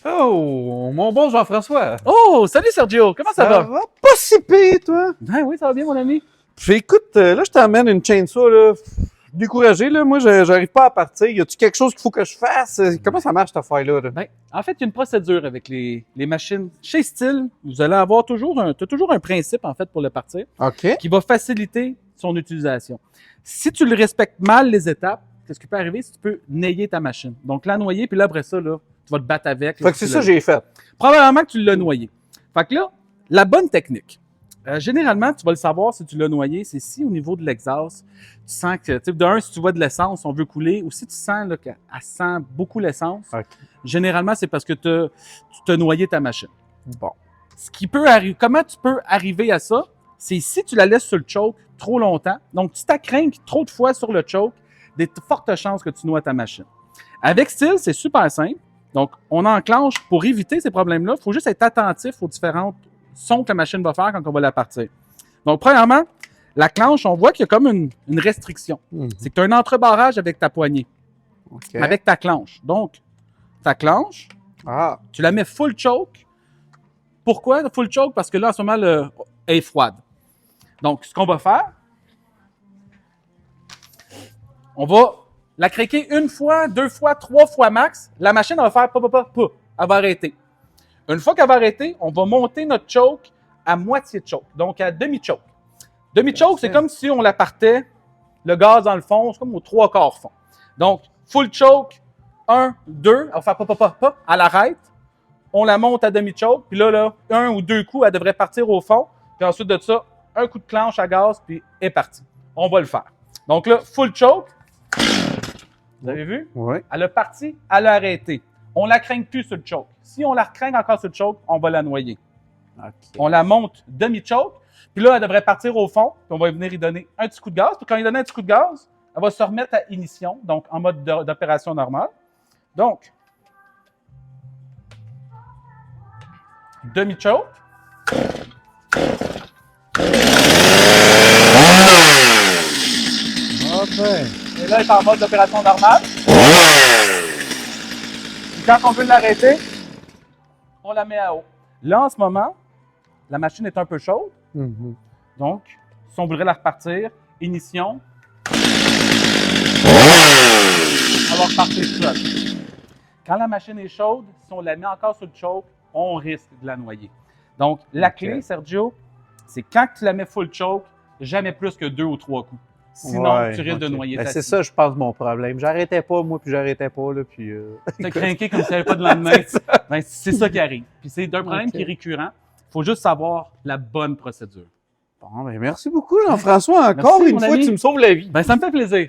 Oh, mon bon Jean-François. Oh, salut Sergio, comment ça va? Pas si pire, toi. Ben oui, ça va bien, mon ami. Puis écoute, là, je t'emmène une chainsaw, là. Découragé, là. Moi, j'arrive pas à partir. Y a-tu quelque chose qu'il faut que je fasse? Comment ça marche, cette affaire-là? Là? Ben, en fait, il y a une procédure avec les machines. Chez Steel, vous allez avoir toujours un principe, en fait, pour le partir, OK. qui va faciliter son utilisation. Si tu le respectes mal, les étapes, qu'est-ce qui peut arriver? C'est que tu peux nailler ta machine. Donc, la noyer, puis là, après ça, là, tu vas te battre avec. Là, Fait que c'est ça que j'ai fait. Probablement que tu l'as noyé. Fait que là, la bonne technique. Généralement, tu vas le savoir si tu l'as noyé, c'est si au niveau de l'exhaust, tu sens que, tu sais, d'un, si tu vois de l'essence, on veut couler, ou si tu sens là, qu'elle sent beaucoup l'essence, OK. généralement, c'est parce que tu t'as noyé ta machine. Bon. Ce qui peut arriver, comment tu peux arriver à ça? C'est si tu la laisses sur le choke trop longtemps, donc tu t'accrinques trop de fois sur le choke, des fortes chances que tu noies ta machine. Avec Steel, c'est super simple. Donc, on enclenche pour éviter ces problèmes-là. Il faut juste être attentif aux différentes sons que la machine va faire quand on va la partir. Donc, premièrement, la clenche, on voit qu'il y a comme une restriction. C'est que tu as un entrebarrage avec ta poignée, OK. avec ta clenche. Donc, ta clenche, Ah. tu la mets full choke. Pourquoi full choke? Parce que là, en ce moment, elle est froide. Donc, ce qu'on va faire, on va la craquer une fois, deux fois, trois fois max. La machine va faire pas. Elle va arrêter. Une fois qu'elle va arrêter, on va monter notre choke à moitié de choke, donc à demi-choke. Demi-choke, c'est comme si on la partait, le gaz dans le fond, c'est comme au trois quarts fond. Donc, full choke, 1, 2, elle va faire pas, elle arrête, on la monte à demi-choke, puis là, un ou deux coups, elle devrait partir au fond, puis ensuite de ça, un coup de clenche à gaz, puis elle est partie. On va le faire. Donc là, full choke, vous avez vu? Oui. Elle a parti, elle a arrêté. On la craint plus sur le choke. Si on la craint encore sur le choke, on va la noyer. OK. On la monte demi-choke, puis là, elle devrait partir au fond, puis on va venir y donner un petit coup de gaz. Puis quand il donne un petit coup de gaz, elle va se remettre à ignition, donc en mode d'opération normale. Donc, demi-choke. OK. Et là, elle est en mode d'opération normale. Puis quand on veut l'arrêter, on la met à haut. Là, en ce moment, la machine est un peu chaude. Donc, si on voudrait la repartir, ignition, elle va repartir seule. Quand la machine est chaude, si on la met encore sur le choke, on risque de la noyer. Donc, la clé, Sergio, c'est quand tu la mets full choke, jamais plus que 2 ou 3 coups. Sinon, tu risques de noyer ta C'est scie. ça, je pense, mon problème. J'arrêtais pas, moi, puis j'arrêtais pas, là, puis... T'as craqué comme si tu n'avais pas de lendemain. Ben, c'est ça qui arrive. Puis c'est un problème qui est récurrent. Il faut juste savoir la bonne procédure. Bon, ben merci beaucoup, Jean-François. Encore Merci, une mon fois, ami. tu me sauves la vie. Ben, ça me fait plaisir.